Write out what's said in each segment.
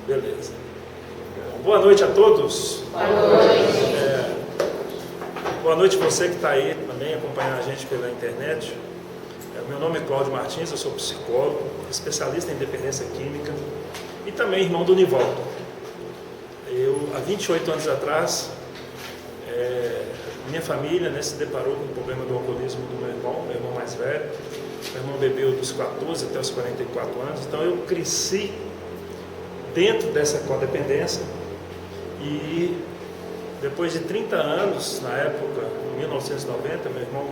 Beleza. Boa noite a todos. Boa noite. Boa noite você que está aí também acompanhando a gente pela internet. Meu nome é Cláudio Martins, eu sou psicólogo, especialista em dependência química e também irmão do Nivaldo. Há 28 anos atrás, minha família se deparou com o problema do alcoolismo do meu irmão mais velho. Meu irmão bebeu dos 14 até os 44 anos, então eu cresci dentro dessa codependência e depois de 30 anos, na época, em 1990, meu irmão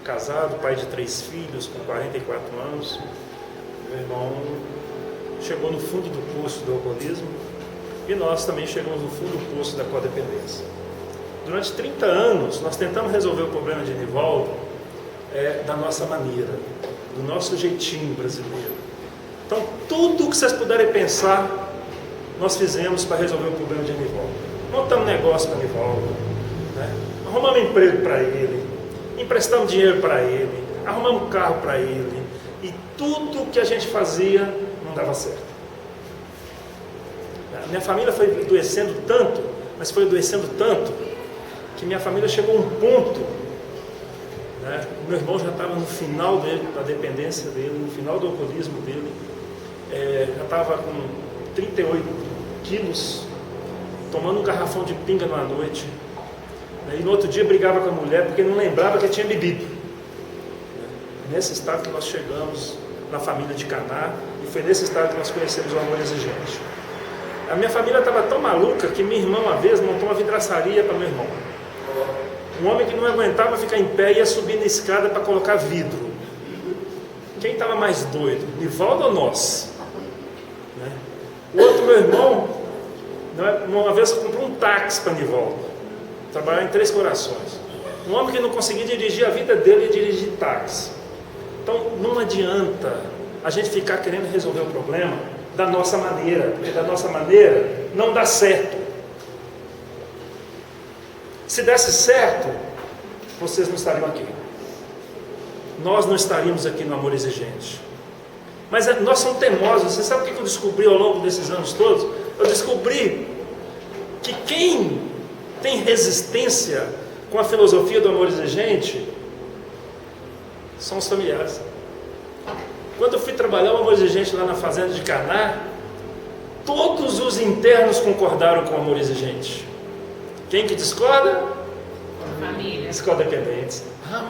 casado, pai de 3 filhos, com 44 anos, meu irmão chegou no fundo do poço do alcoolismo e nós também chegamos no fundo do poço da codependência. Durante 30 anos, nós tentamos resolver o problema de Nivaldo da nossa maneira, do nosso jeitinho brasileiro. Então, tudo o que vocês puderem pensar, nós fizemos para resolver o problema de Nivaldo. Montamos negócio para Nivaldo, arrumamos emprego para ele, emprestamos dinheiro para ele, arrumamos carro para ele, e tudo que a gente fazia não dava certo. Minha família foi adoecendo tanto, mas foi adoecendo tanto, que minha família chegou a um ponto, meu irmão já estava no final da dependência dele, no final do alcoolismo dele, já estava com 38 quilos, tomando um garrafão de pinga numa noite, e no outro dia brigava com a mulher porque não lembrava que tinha bebido. Nesse estado que nós chegamos na família de Caná, e foi nesse estado que nós conhecemos o amor exigente. A minha família estava tão maluca que minha irmã uma vez montou uma vidraçaria para meu irmão. Um homem que não aguentava ficar em pé ia subir na escada para colocar vidro. Quem estava mais doido, Nivaldo ou nós? O outro, meu irmão, uma vez comprou um táxi para Nivaldo, trabalhar em Três Corações. Um homem que não conseguia dirigir a vida dele ia dirigir táxi. Então não adianta a gente ficar querendo resolver o problema da nossa maneira, porque da nossa maneira não dá certo. Se desse certo, vocês não estariam aqui. Nós não estaríamos aqui no Amor Exigente. Mas nós somos teimosos. Você sabe o que eu descobri ao longo desses anos todos? Eu descobri que quem tem resistência com a filosofia do amor exigente são os familiares. Quando eu fui trabalhar o amor exigente lá na fazenda de Caná, todos os internos concordaram com o amor exigente. Quem que discorda? Família. Os codependentes.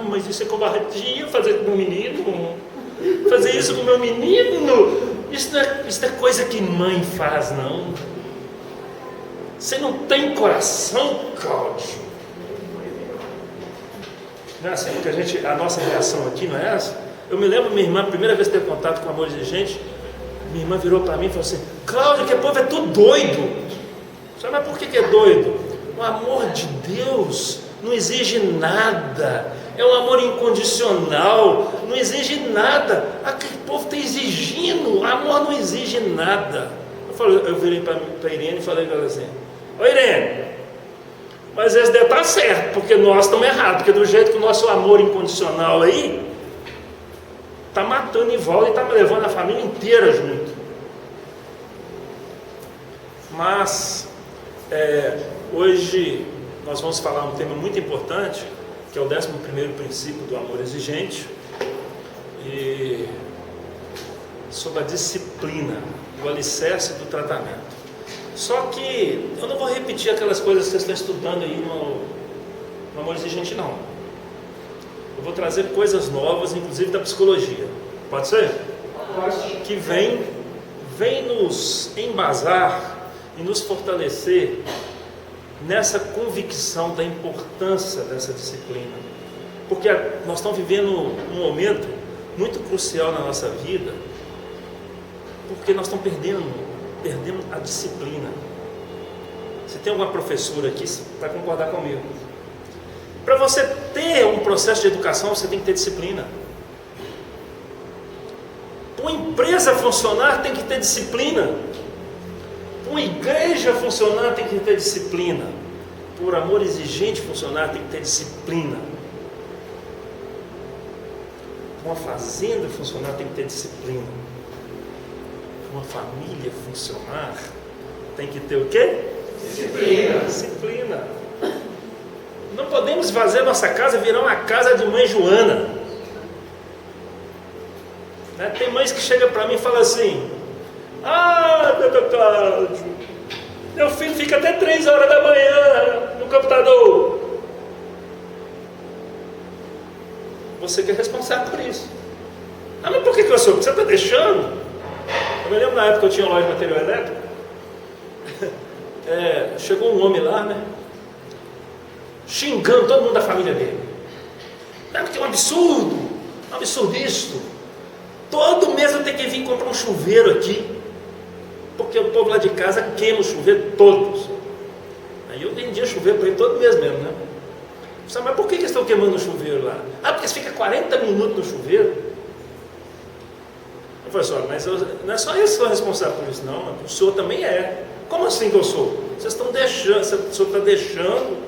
Mas isso é covardia, fazer com o menino, fazer isso com o meu menino, isso não é coisa que mãe faz, não. Você não tem coração, Cláudio. Não é assim que a nossa reação aqui não é essa? Eu me lembro, minha irmã, a primeira vez que teve contato com o amor exigente, minha irmã virou para mim e falou assim: Cláudio, que povo é tudo doido. Sabe, mas por que é doido? O amor de Deus não exige nada, é um amor incondicional, não exige nada. Aquele povo está exigindo, o amor não exige nada. Eu virei para a Irene e falei para ela assim: ô Irene, mas esse deve estar certo, porque nós estamos errados, porque do jeito que o nosso amor incondicional aí está matando Nivaldo e está levando a família inteira junto. Mas hoje nós vamos falar um tema muito importante, que é o 11º princípio do amor exigente, e sobre a disciplina, o alicerce do tratamento. Só que eu não vou repetir aquelas coisas que vocês estão estudando aí no amor exigente, não. Eu vou trazer coisas novas, inclusive da psicologia. Pode ser? Pode. Que vem nos embasar e nos fortalecer nessa convicção da importância dessa disciplina. Porque nós estamos vivendo um momento muito crucial na nossa vida, porque nós estamos perdendo a disciplina. Se tem alguma professora aqui, vai concordar comigo. Para você ter um processo de educação, você tem que ter disciplina. Para uma empresa funcionar, tem que ter disciplina. Para uma igreja funcionar, tem que ter disciplina. Para o amor exigente funcionar, tem que ter disciplina. Para uma fazenda funcionar, tem que ter disciplina. Para uma família funcionar, tem que ter o quê? Disciplina. Disciplina. Não podemos fazer nossa casa virar uma casa de mãe Joana. Né? Tem mães que chegam para mim e falam assim: ah, doutor Cláudio, meu filho fica até 3 horas da manhã no computador. Você que é responsável por isso. Ah, mas por que eu sou? Porque você está deixando? Eu me lembro na época que eu tinha loja de material elétrico. Chegou um homem lá, né? Xingando todo mundo da família dele. É porque é um absurdo isso. Todo mês eu tenho que vir comprar um chuveiro aqui, porque o povo lá de casa queima o chuveiro todos. Aí eu vendia chuveiro para ele todo mês mesmo, né? Sabe, mas por que eles estão queimando o chuveiro lá? Ah, porque você fica 40 minutos no chuveiro. Eu falei assim: mas não é só eu que sou responsável por isso, não. O senhor também é. Como assim que eu sou? Vocês estão deixando, o senhor está deixando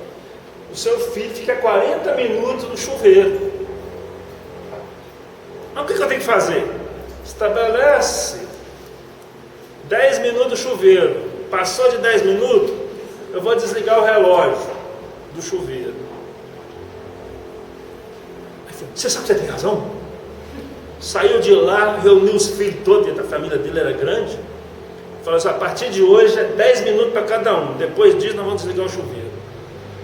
o seu filho ficar 40 minutos no chuveiro. Mas o que eu tenho que fazer? Estabelece 10 minutos no chuveiro. Passou de 10 minutos, eu vou desligar o relógio do chuveiro. Aí falei: você sabe que você tem razão? Saiu de lá, reuniu os filhos todos, a família dele era grande. Falou assim: a partir de hoje é 10 minutos para cada um. Depois disso nós vamos desligar o chuveiro.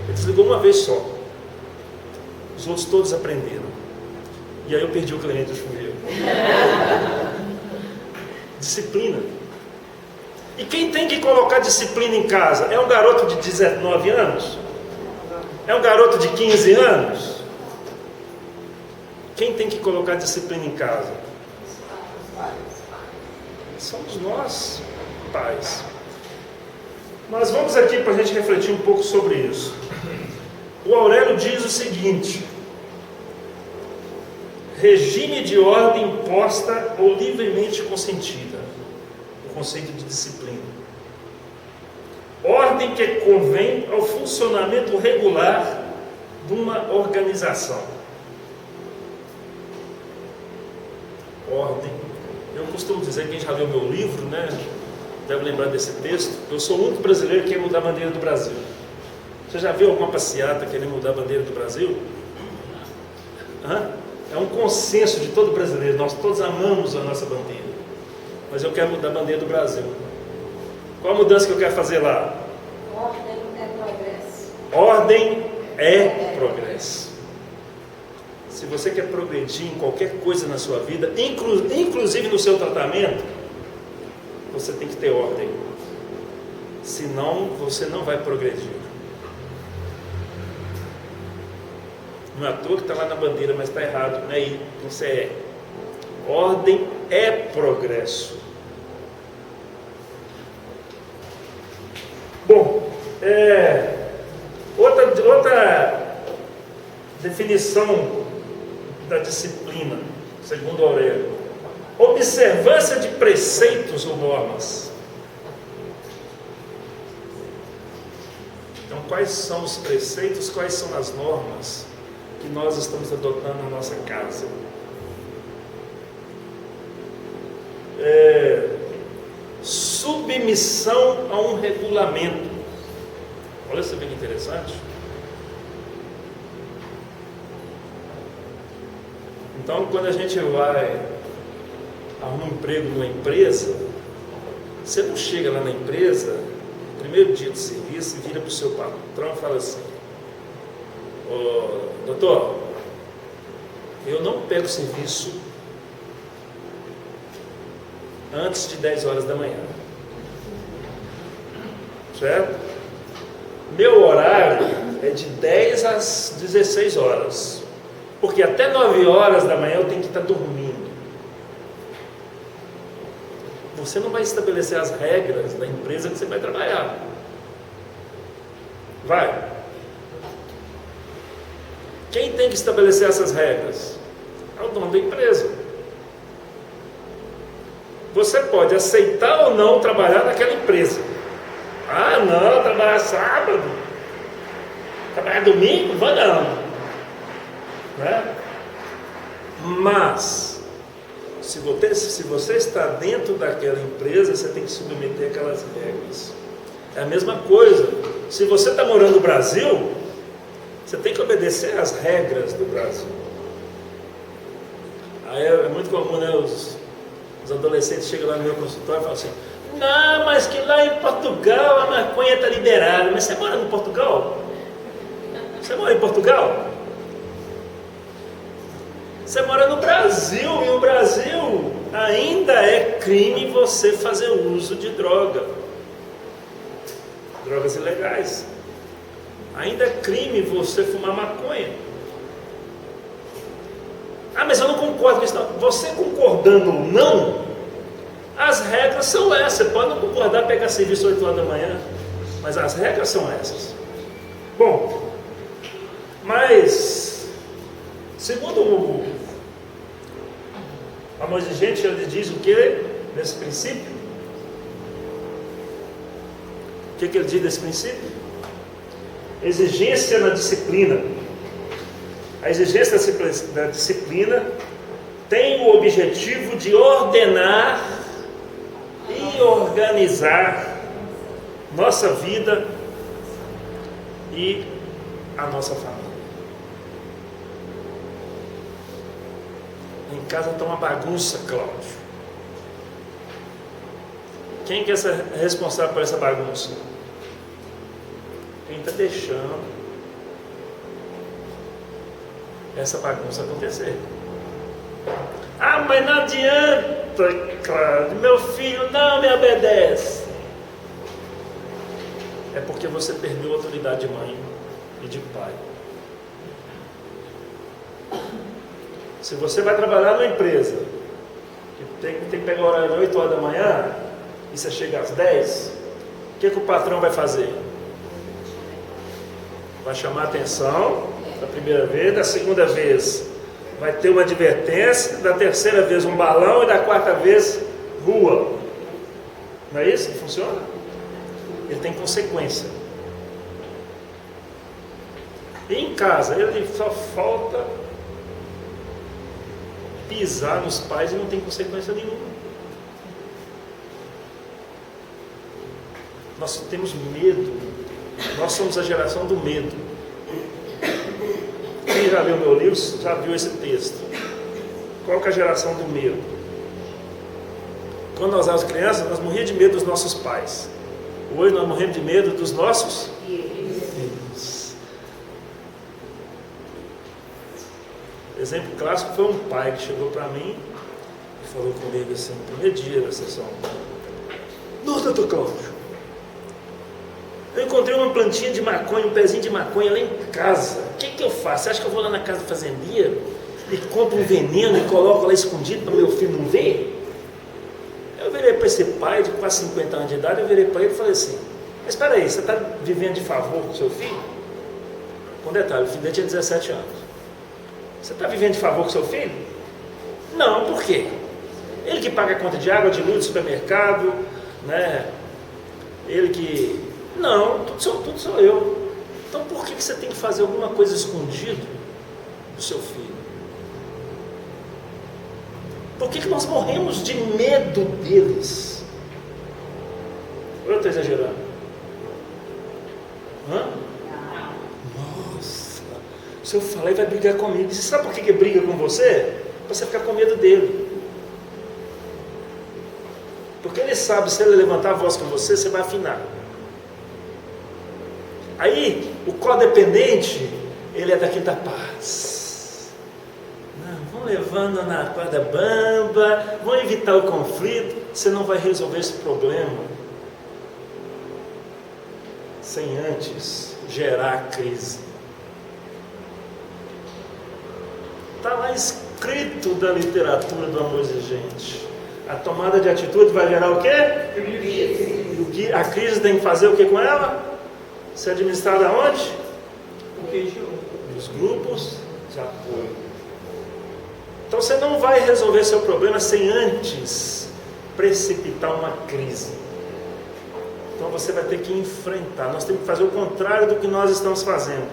Ele desligou uma vez só. Os outros todos aprenderam. E aí eu perdi o cliente do chuveiro. Disciplina. E quem tem que colocar disciplina em casa? É um garoto de 19 anos? É um garoto de 15 anos? Quem tem que colocar disciplina em casa? Somos nós, pais. Mas vamos aqui para a gente refletir um pouco sobre isso. O Aurélio diz o seguinte: regime de ordem imposta ou livremente consentida. O conceito de disciplina. Ordem que convém ao funcionamento regular de uma organização. Ordem. Eu costumo dizer, quem já leu meu livro, né, deve lembrar desse texto. Eu sou o único brasileiro que quer mudar a bandeira do Brasil. Você já viu alguma passeata querendo mudar a bandeira do Brasil? É um consenso de todo brasileiro. Nós todos amamos a nossa bandeira. Mas eu quero mudar a bandeira do Brasil. Qual a mudança que eu quero fazer lá? Ordem é progresso. Ordem é progresso. Se você quer progredir em qualquer coisa na sua vida, inclusive no seu tratamento, você tem que ter ordem. Senão você não vai progredir. Não é à toa que está lá na bandeira, mas está errado, não é aí, você é. Ordem é progresso. Bom, outra definição da disciplina, segundo Aurélio: observância de preceitos ou normas. Então, quais são os preceitos, quais são as normas que nós estamos adotando na nossa casa? Submissão a um regulamento. Olha só bem interessante. Então, quando a gente vai arrumar um emprego numa empresa, você não chega lá na empresa, no primeiro dia de serviço, e vira para o seu patrão e fala assim: doutor, eu não pego serviço antes de 10 horas da manhã. Certo? Meu horário é de 10 às 16 horas. Porque até 9 horas da manhã eu tenho que estar dormindo. Você não vai estabelecer as regras da empresa que você vai trabalhar. Vai. Quem tem que estabelecer essas regras? É o dono da empresa. Você pode aceitar ou não trabalhar naquela empresa. Ah, não, trabalhar sábado, trabalhar domingo, vou não. Né? Mas, se você está dentro daquela empresa, você tem que submeter aquelas regras. É a mesma coisa. Se você está morando no Brasil, você tem que obedecer às regras do Brasil. Aí é muito comum, né? Os adolescentes chegam lá no meu consultório e falam assim: não, mas que lá em Portugal a maconha está liberada. Mas você mora em Portugal? Você mora em Portugal? Você mora no Brasil, e no Brasil ainda é crime você fazer uso de drogas ilegais. Ainda é crime você fumar maconha. Ah, mas eu não concordo com isso não. Você concordando ou não, as regras são essas. Você pode não concordar, pegar serviço 8 horas da manhã, mas as regras são essas. Bom, mas segundo o amor exigente, ele diz o que nesse princípio? O que ele diz desse princípio? Exigência na disciplina. A exigência da disciplina tem o objetivo de ordenar e organizar nossa vida e a nossa família. Em casa está uma bagunça, Cláudio. Quem que é responsável por essa bagunça? Quem está deixando essa bagunça acontecer? Ah, mas não adianta, Cláudio, meu filho não me obedece. É porque você perdeu a autoridade de mãe e de pai. Se você vai trabalhar numa empresa que tem que pegar o horário de 8 horas da manhã e você chega às 10, o que o patrão vai fazer? Vai chamar a atenção da primeira vez, da segunda vez vai ter uma advertência, da terceira vez um balão e da quarta vez rua. Não é isso que funciona? Ele tem consequência. E em casa, ele só falta pisar nos pais e não tem consequência nenhuma. Nós temos medo. Nós somos a geração do medo. Quem já leu meu livro já viu esse texto. Qual que é a geração do medo? Quando nós éramos crianças, nós morríamos de medo dos nossos pais. Hoje nós morremos de medo dos nossos filhos. Exemplo clássico foi um pai que chegou para mim e falou comigo assim, no primeiro dia da sessão: nossa, doutor Cláudio, eu encontrei uma plantinha de maconha, um pezinho de maconha lá em casa. O que eu faço? Você acha que eu vou lá na casa do fazendeiro e compro um veneno e coloco lá escondido para meu filho não ver? Eu virei para esse pai de quase 50 anos de idade, eu virei para ele e falei assim: mas espera aí, você está vivendo de favor com seu filho? Com detalhe, o filho dele tinha 17 anos. Você está vivendo de favor com seu filho? Não, por quê? Ele que paga a conta de água, de luz do supermercado, né? Ele que... Não, tudo sou eu. Então por que você tem que fazer alguma coisa escondido do seu filho? Por que nós morremos de medo deles? Ou eu estou exagerando? Hã? Nossa, se eu falar, ele vai brigar comigo. Você sabe por que briga com você? Para você ficar com medo dele. Porque ele sabe, se ele levantar a voz com você, você vai afinar. Aí, o codependente, ele é daqui da paz. Não, vão levando na corda bamba, vão evitar o conflito. Você não vai resolver esse problema sem antes gerar a crise. Está lá escrito da literatura do amor exigente. A tomada de atitude vai gerar o quê? Crise. A crise tem que fazer o que com ela? Ser administrada onde? Nos grupos de apoio. Então você não vai resolver seu problema sem antes precipitar uma crise. Então você vai ter que enfrentar. Nós temos que fazer o contrário do que nós estamos fazendo.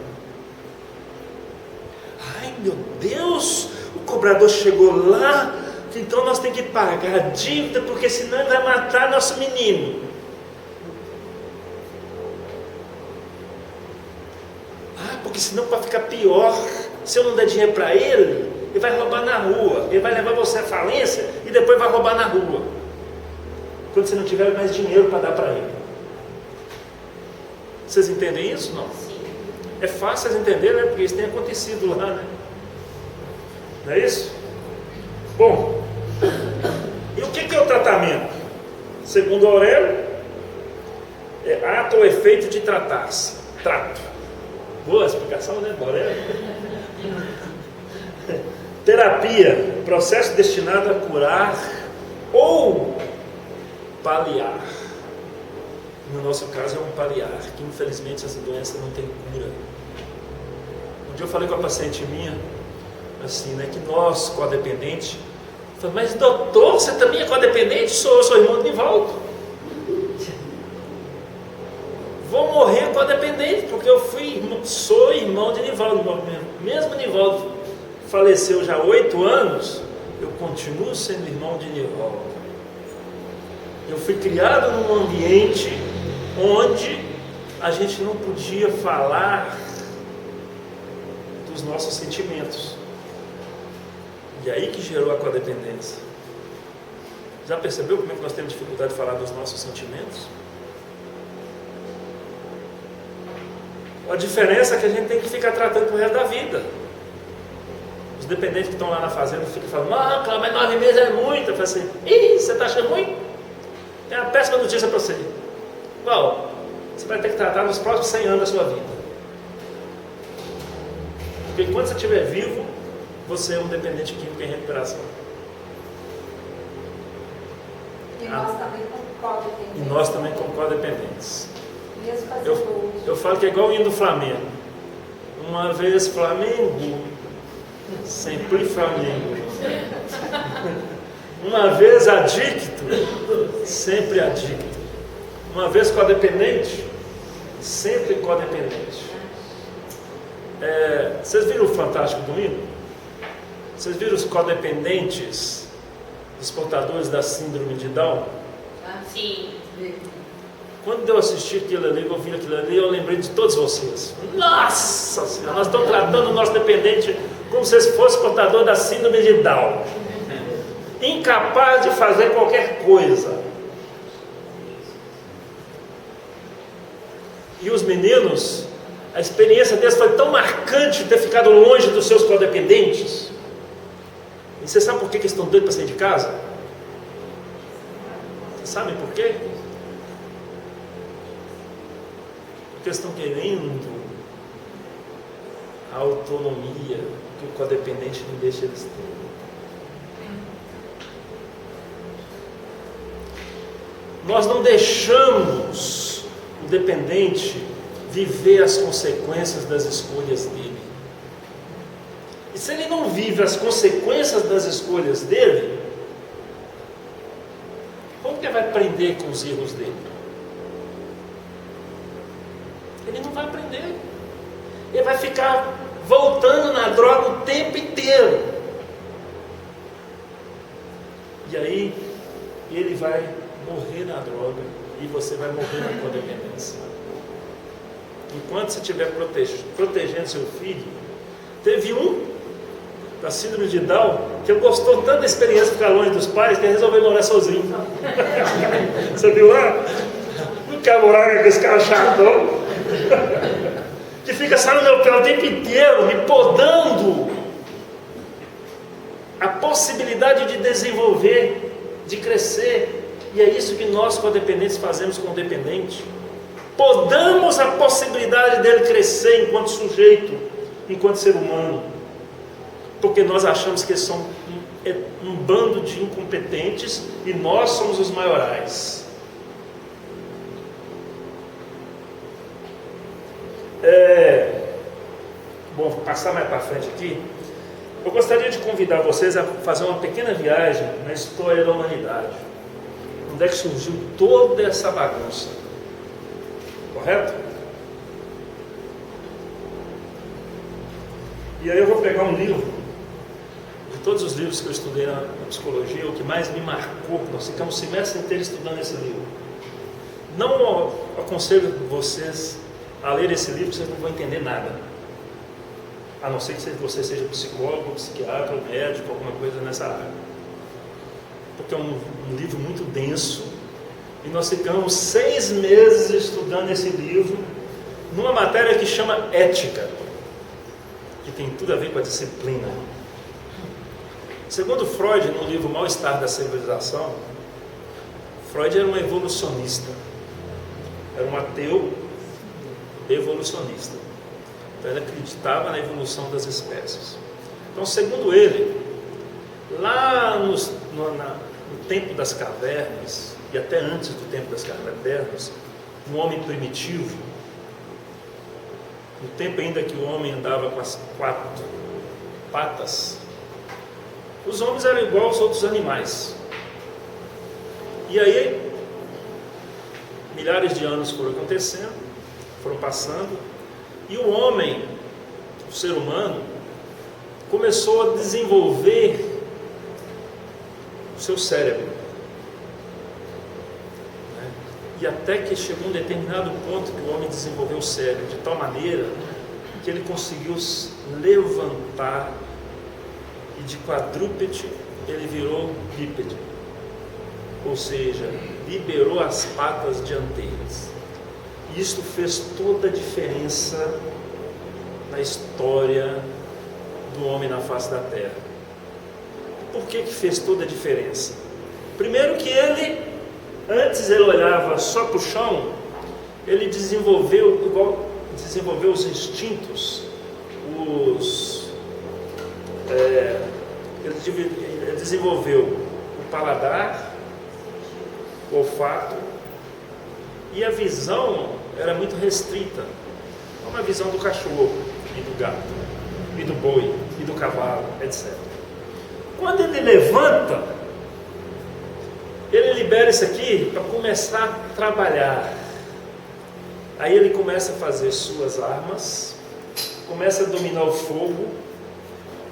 Ai meu Deus, o cobrador chegou lá, então nós temos que pagar a dívida, porque senão ele vai matar nosso menino. porque senão vai ficar pior. Se eu não der dinheiro para ele, ele vai roubar na rua, ele vai levar você à falência e depois vai roubar na rua, quando você não tiver mais dinheiro para dar para ele. Vocês entendem isso? Não? Sim. É fácil vocês entenderem, né? Porque isso tem acontecido lá, né? Não é isso? Bom, e o que é o tratamento? Segundo Aurélio, é ato ou efeito de tratar-se. Trato. Boa explicação, né, Aurélio? Terapia, processo destinado a curar ou paliar. No nosso caso é um paliar, que infelizmente essa doença não tem cura. Um dia eu falei com a paciente minha, assim, né, que nós, codependentes, eu falei, mas doutor, você também é codependente? Eu sou irmão de Nivaldo. Vou morrer codependente, porque sou irmão de Nivaldo. Mesmo Nivaldo faleceu já há 8 anos, eu continuo sendo irmão de Nivaldo. Eu fui criado num ambiente onde a gente não podia falar dos nossos sentimentos. E aí que gerou a codependência. Já percebeu como é que nós temos dificuldade de falar dos nossos sentimentos? A diferença é que a gente tem que ficar tratando pro resto da vida. Os dependentes que estão lá na fazenda ficam falando, não, Cláudio, mas 9 meses é muito. Eu falo assim, ih, você está achando ruim? Tem uma péssima notícia para você. Qual? Você vai ter que tratar nos próximos 100 anos da sua vida. Porque enquanto você estiver vivo, você é um dependente químico em recuperação. E nós também com codependentes. E nós também com codependentes. Mesmo fazendo uso. Eu falo que é igual o hino do Flamengo. Uma vez Flamengo, sempre Flamengo. Uma vez adicto, sempre adicto. Uma vez codependente, sempre codependente. Vocês viram o Fantástico do hino? Vocês viram os codependentes, os portadores da síndrome de Down? Sim. Quando eu assisti aquilo ali, eu vi aquilo ali, eu lembrei de todos vocês. Nossa Senhora, nós estamos tratando o nosso dependente como se fosse portador da síndrome de Down. Incapaz de fazer qualquer coisa. E os meninos, a experiência deles foi tão marcante de ter ficado longe dos seus codependentes. E você sabe por que eles estão doidos para sair de casa? Vocês sabem por quê? Porque eles estão querendo a autonomia que o codependente não deixa eles terem. Nós não deixamos o dependente viver as consequências das escolhas dele. E se ele não vive as consequências das escolhas dele, como que ele vai aprender com os erros dele? Ele não vai aprender. Ele vai ficar voltando na droga o tempo inteiro. E aí ele vai morrer na droga e você vai morrer na codependência. Enquanto você estiver protegendo seu filho, teve um da síndrome de Down que gostou tanto da experiência de ficar longe dos pais que resolveu morar sozinho. Você viu lá? Não quer morar com esse cara chatão que fica saindo no meu pé o tempo inteiro, me podando a possibilidade de desenvolver, de crescer. E é isso que nós, codependentes, fazemos com o dependente. Podamos a possibilidade dele crescer enquanto sujeito, enquanto ser humano. Porque nós achamos que eles são um bando de incompetentes e nós somos os maiorais. Bom, vou passar mais para frente aqui. Eu gostaria de convidar vocês a fazer uma pequena viagem na história da humanidade. Onde é que surgiu toda essa bagunça? Correto? E aí eu vou pegar um livro, de todos os livros que eu estudei na psicologia, o que mais me marcou, nós ficamos o semestre inteiro estudando esse livro. Não aconselho vocês a ler esse livro, vocês não vão entender nada. a não ser que você seja psicólogo, psiquiatra, médico, alguma coisa nessa área. Porque é um livro muito denso, e nós ficamos 6 meses estudando esse livro, numa matéria que chama ética, que tem tudo a ver com a disciplina. Segundo Freud, no livro Mal-Estar da Civilização, Freud era um evolucionista, era um ateu evolucionista. Então ele acreditava na evolução das espécies. Então, segundo ele, lá no tempo das cavernas, e até antes do tempo das cavernas, no homem primitivo, no tempo ainda que o homem andava com as 4 patas, os homens eram igual aos outros animais. E aí, milhares de anos foram acontecendo, foram passando, e o homem, o ser humano, começou a desenvolver o seu cérebro. E até que chegou um determinado ponto que o homem desenvolveu o cérebro de tal maneira que ele conseguiu levantar, e de quadrúpede ele virou bípede, ou seja, liberou as patas dianteiras. E isto fez toda a diferença na história do homem na face da terra. Por que fez toda a diferença? Primeiro que antes ele olhava só para o chão, ele desenvolveu os instintos, ele desenvolveu o paladar, o olfato, e a visão era muito restrita, como a visão do cachorro e do gato, e do boi, e do cavalo, etc. Quando ele levanta, ele libera isso aqui para começar a trabalhar. Aí ele começa a fazer suas armas, começa a dominar o fogo,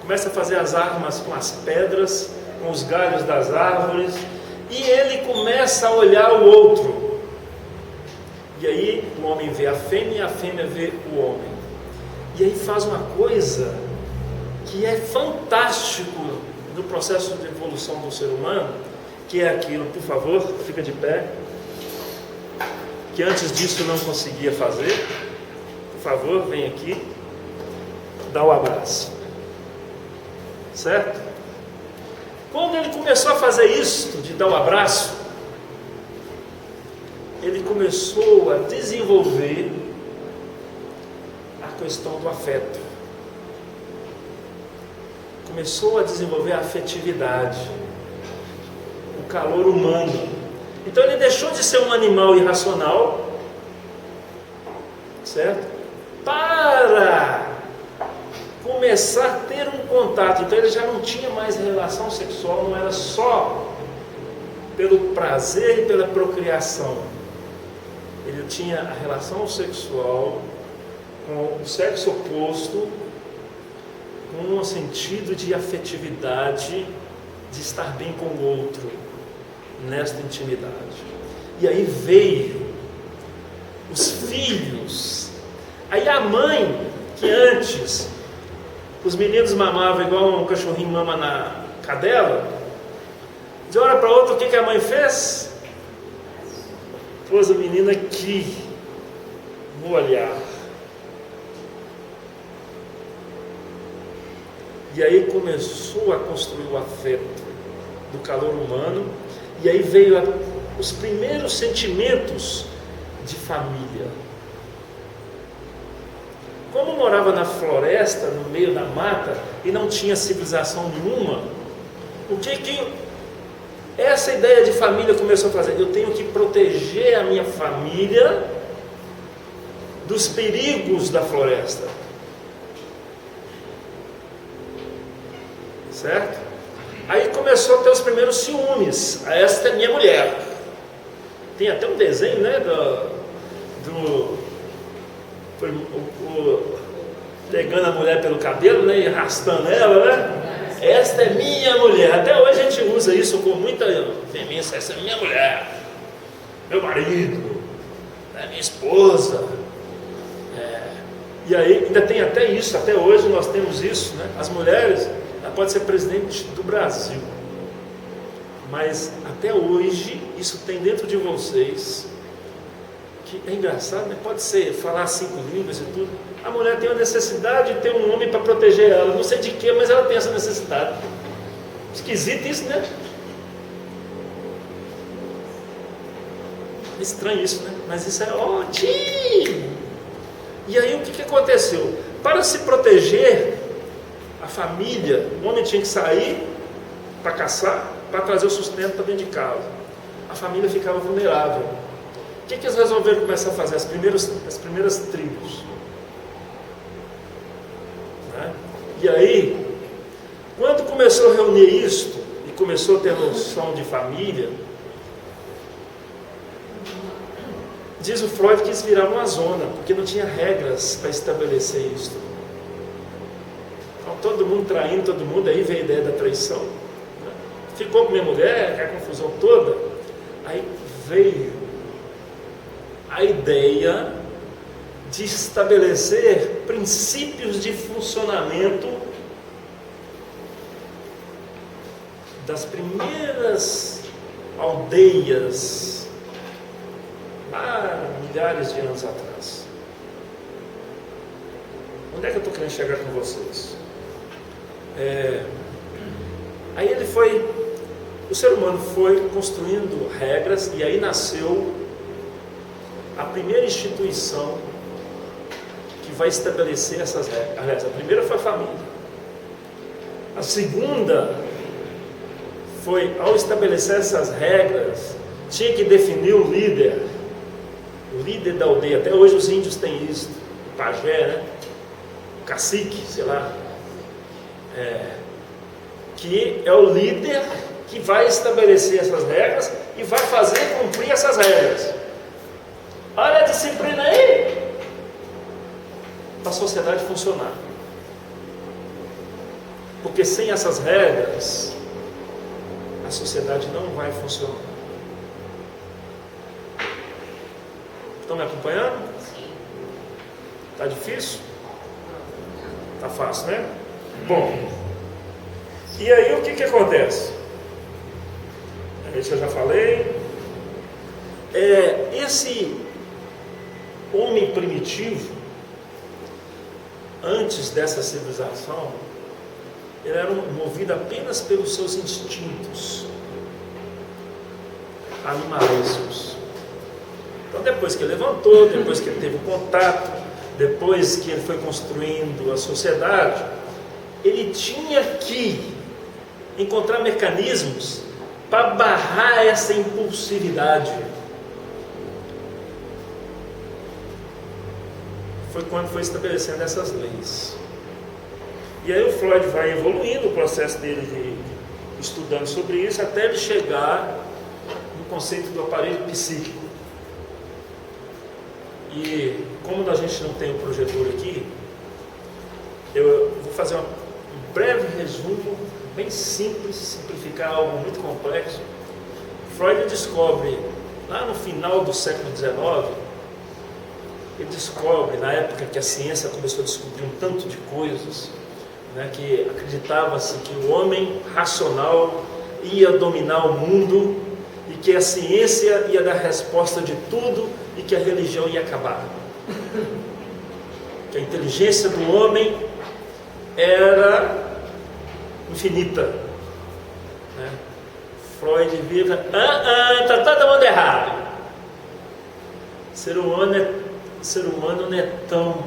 começa a fazer as armas com as pedras, com os galhos das árvores, e ele começa a olhar o outro. E aí o homem vê a fêmea e a fêmea vê o homem. E aí faz uma coisa que é fantástico no processo de evolução do ser humano, que é aquilo, por favor, fica de pé, que antes disso não conseguia fazer. Por favor, vem aqui, dá um abraço, certo? Quando ele começou a fazer isso, de dar um abraço, ele começou a desenvolver a questão do afeto, começou a desenvolver a afetividade, o calor humano. Então ele deixou de ser um animal irracional, certo? Para começar a ter um contato. Então ele já não tinha mais relação sexual, não era só pelo prazer e pela procriação. Ele tinha a relação sexual com o sexo oposto, com um sentido de afetividade, de estar bem com o outro, nesta intimidade. E aí veio os filhos. Aí a mãe, que antes os meninos mamavam igual um cachorrinho mama na cadela, de uma hora para outra, o que a mãe fez? Pôs o menino aqui, no olhar. E aí começou a construir o afeto do calor humano, e aí veio os primeiros sentimentos de família. Como morava na floresta, no meio da mata, e não tinha civilização nenhuma, o que essa ideia de família começou a fazer? Eu tenho que proteger a minha família dos perigos da floresta. Certo? Aí começou a ter os primeiros ciúmes. Esta é minha mulher. Tem até um desenho, né? Pegando a mulher pelo cabelo, né? E arrastando ela, né? Esta é minha mulher. Até hoje a gente usa isso com muita veemência. Essa é minha mulher, meu marido, minha esposa. E aí ainda tem até isso, até hoje nós temos isso, né? As mulheres, ela pode ser presidente do Brasil, mas até hoje isso tem dentro de vocês, que é engraçado, né? Pode ser falar 5 línguas e tudo. A mulher tem a necessidade de ter um homem para proteger ela, não sei de quê, mas ela tem essa necessidade. Esquisito isso, né? Estranho isso, né? Mas isso é ótimo. E aí o que aconteceu? Para se proteger a família, o homem tinha que sair para caçar, para trazer o sustento para dentro de casa. A família ficava vulnerável. O que eles resolveram começar a fazer? As primeiras tribos. Né? E aí, quando começou a reunir isto, e começou a ter noção de família, diz o Freud que isso virava uma zona, porque não tinha regras para estabelecer isso. Então todo mundo traindo todo mundo, aí veio a ideia da traição. Né? Ficou com minha mulher, a confusão toda. Aí veio a ideia de estabelecer princípios de funcionamento das primeiras aldeias, há milhares de anos atrás. Onde é que eu estou querendo chegar com vocês? Aí o ser humano foi construindo regras, e aí nasceu a primeira instituição que vai estabelecer essas regras. Aliás, a primeira foi a família. A segunda foi, ao estabelecer essas regras, tinha que definir o líder da aldeia. Até hoje os índios têm isso, o pajé, né? O cacique, sei lá, que é o líder que vai estabelecer essas regras e vai fazer cumprir essas regras. Olha a disciplina aí, para a sociedade funcionar. Porque sem essas regras, a sociedade não vai funcionar. Estão me acompanhando? Sim. Está difícil? Está fácil, né? Bom, e aí o que acontece? Isso eu já falei. Esse homem primitivo, antes dessa civilização, ele era movido apenas pelos seus instintos animalescos. Então, depois que ele levantou, depois que ele teve contato, depois que ele foi construindo a sociedade, ele tinha que encontrar mecanismos para barrar essa impulsividade. Foi quando foi estabelecendo essas leis. E aí o Freud vai evoluindo o processo dele de estudando sobre isso, até ele chegar no conceito do aparelho psíquico. E como a gente não tem o projetor aqui, eu vou fazer um breve resumo, bem simples, simplificar algo muito complexo. Freud descobre, lá no final do século XIX, ele descobre, na época que a ciência começou a descobrir um tanto de coisas, né, que acreditava-se que o homem racional ia dominar o mundo e que a ciência ia dar resposta de tudo e que a religião ia acabar. Que a inteligência do homem era infinita. Né? Freud vira, está todo mundo errado. O ser humano não é tão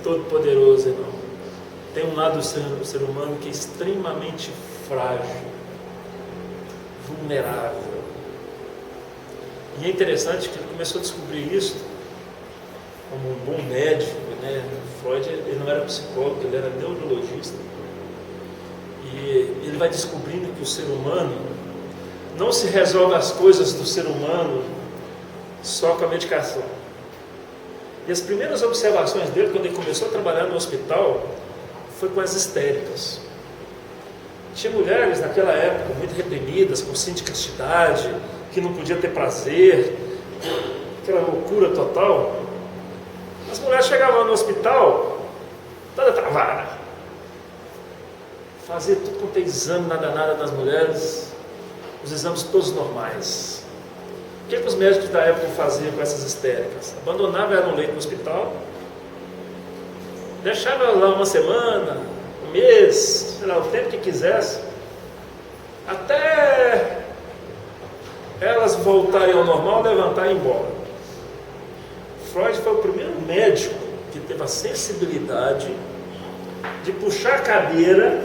todo poderoso, não. Tem um lado do ser humano que é extremamente frágil, vulnerável. E é interessante que ele começou a descobrir isso como um bom médico, né? Freud, ele não era psicólogo, ele era neurologista. E ele vai descobrindo que o ser humano não se resolve as coisas do ser humano só com a medicação. E as primeiras observações dele, quando ele começou a trabalhar no hospital, foi com as histéricas. Tinha mulheres naquela época muito reprimidas, com síndrome de castidade, que não podia ter prazer, aquela loucura total. As mulheres chegavam no hospital, toda travada. Fazia tudo quanto é exame, nada das mulheres, os exames todos normais. O que os médicos da época faziam com essas histéricas? Abandonavam ela no leito do hospital, deixava ela lá uma semana, um mês, sei lá, o tempo que quisesse, até elas voltarem ao normal, levantar e ir embora. Freud foi o primeiro médico que teve a sensibilidade de puxar a cadeira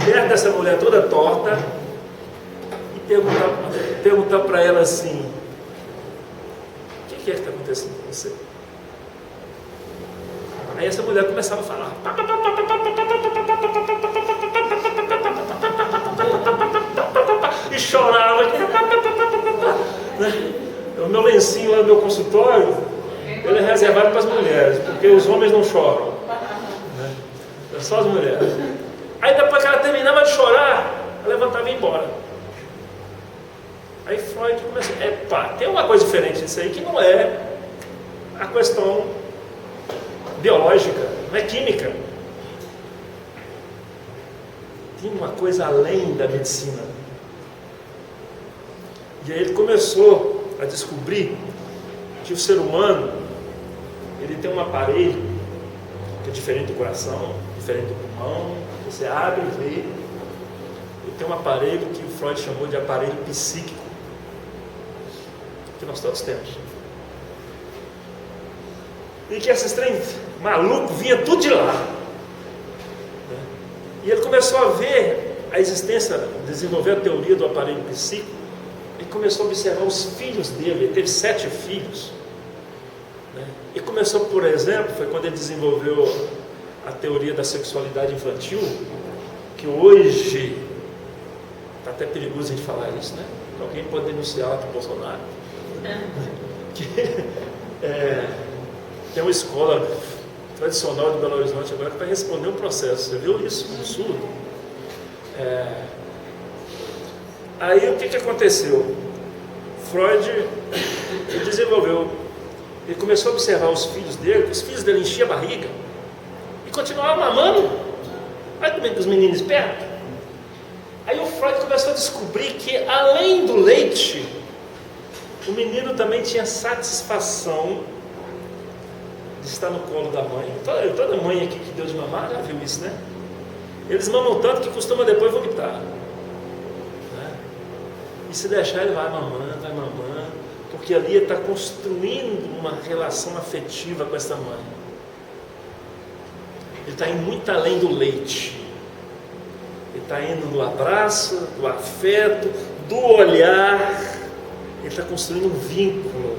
perto dessa mulher toda torta e perguntar para ela assim: o que é que está acontecendo com você? Aí essa mulher começava a falar e chorava, né? O meu lencinho lá no meu consultório, ele é reservado para as mulheres, porque os homens não choram, né? É só as mulheres. Aí depois que ela terminava de chorar, ela levantava e ia embora. Aí Freud começou: epa, tem uma coisa diferente disso aí, que não é a questão biológica, não é química. Tem uma coisa além da medicina. E aí ele começou a descobrir que o ser humano, ele tem um aparelho que é diferente do coração, diferente do pulmão. Você abre e vê. Ele tem um aparelho que o Freud chamou de aparelho psíquico, que nós todos temos. E que esses trem maluco vinha tudo de lá, né? E ele começou a ver a existência, desenvolver a teoria do aparelho psíquico. Ele começou a observar os filhos dele. Ele teve 7 filhos, né? E começou, por exemplo, foi quando ele desenvolveu a teoria da sexualidade infantil, que hoje está até perigoso a gente falar isso, né? Alguém pode denunciar aqui Bolsonaro. Que tem uma escola tradicional de Belo Horizonte agora que vai responder um processo. Você viu isso? Um absurdo. Aí o que aconteceu? Freud desenvolveu, ele começou a observar os filhos dele, que os filhos dele enchiam a barriga e continuavam mamando. Olha como é que os meninos espertos. Aí o Freud começou a descobrir que além do leite, o menino também tinha satisfação de estar no colo da mãe. Toda mãe aqui que deu de mamar já viu isso, né? Eles mamam tanto que costuma depois vomitar, né? E se deixar, ele vai mamando, porque ali ele está construindo uma relação afetiva com essa mãe. Ele está indo muito além do leite. Ele está indo no abraço, do afeto, do olhar. Ele está construindo um vínculo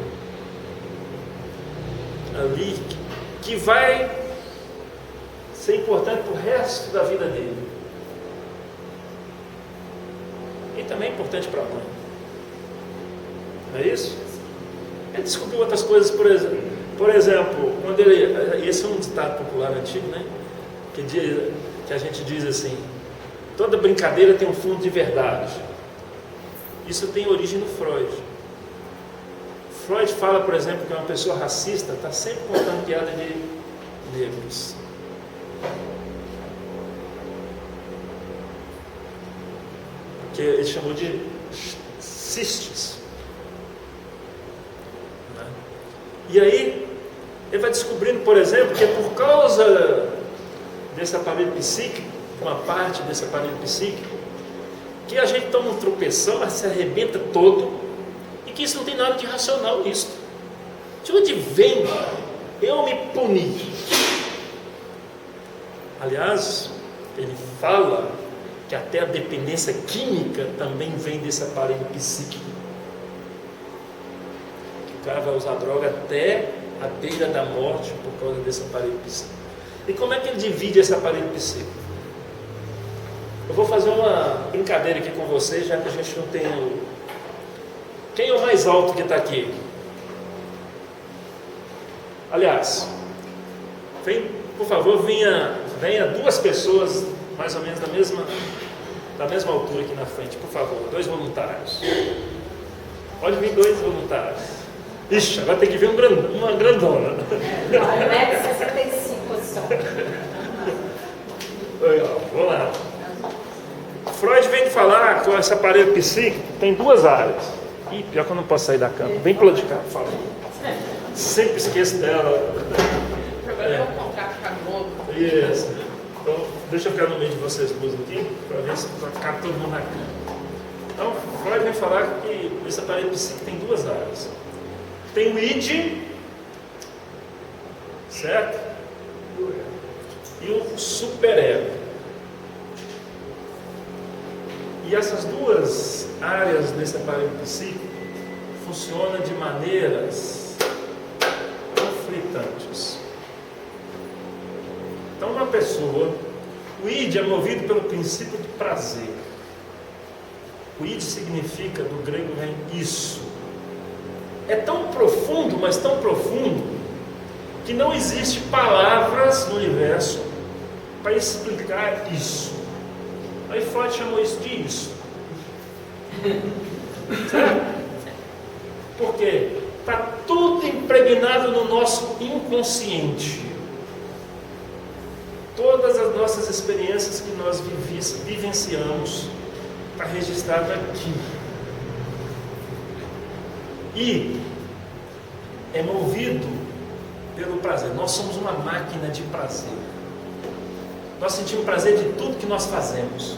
ali que vai ser importante para o resto da vida dele. E também é importante para a mãe. Não é isso? Ele descobriu outras coisas, por exemplo, quando ele. Esse é um ditado popular antigo, né? Que a gente diz assim: toda brincadeira tem um fundo de verdade. Isso tem origem no Freud. Freud fala, por exemplo, que uma pessoa racista está sempre contando piada de negros. Que ele chamou de cistes. Né? E aí, ele vai descobrindo, por exemplo, que é por causa desse aparelho psíquico, uma parte desse aparelho psíquico, que a gente toma um tropeção, mas se arrebenta todo, e que isso não tem nada de racional nisso. De onde vem eu me punir? Aliás, ele fala que até a dependência química também vem desse aparelho psíquico. Que o cara vai usar droga até a beira da morte por causa desse aparelho psíquico. E como é que ele divide esse aparelho psíquico? Eu vou fazer uma brincadeira aqui com vocês, já que a gente não tem... Quem é o mais alto que está aqui? Aliás, por favor, venha 2 pessoas mais ou menos da mesma altura aqui na frente, por favor, 2 voluntários. Pode vir 2 voluntários. Ixi, agora tem que ver uma grandona. 1,65 m só. Vamos lá. Freud vem falar com esse aparelho psíquico, tem duas áreas. Ih, pior que eu não posso sair da cama. Vem pro lado de cá, fala. Sempre esqueço dela. O problema é o contato com a Globo. Isso. Então, deixa eu ficar no meio de vocês duas aqui, para ver se vai ficar todo mundo na cama. Então, Freud vem falar que esse aparelho psíquico tem duas áreas. Tem o id, certo? E o superego. E essas duas áreas desse aparelho psíquico funcionam de maneiras conflitantes. Então, uma pessoa, o id é movido pelo princípio do prazer. O id significa, do grego vem isso. É tão profundo, mas tão profundo, que não existe palavras no universo para explicar isso. Aí Freud chamou isso de isso. Certo? Porque está tudo impregnado no nosso inconsciente. Todas as nossas experiências que nós vivenciamos está registrado aqui. E é movido pelo prazer. Nós somos uma máquina de prazer. Nós sentimos prazer de tudo que nós fazemos.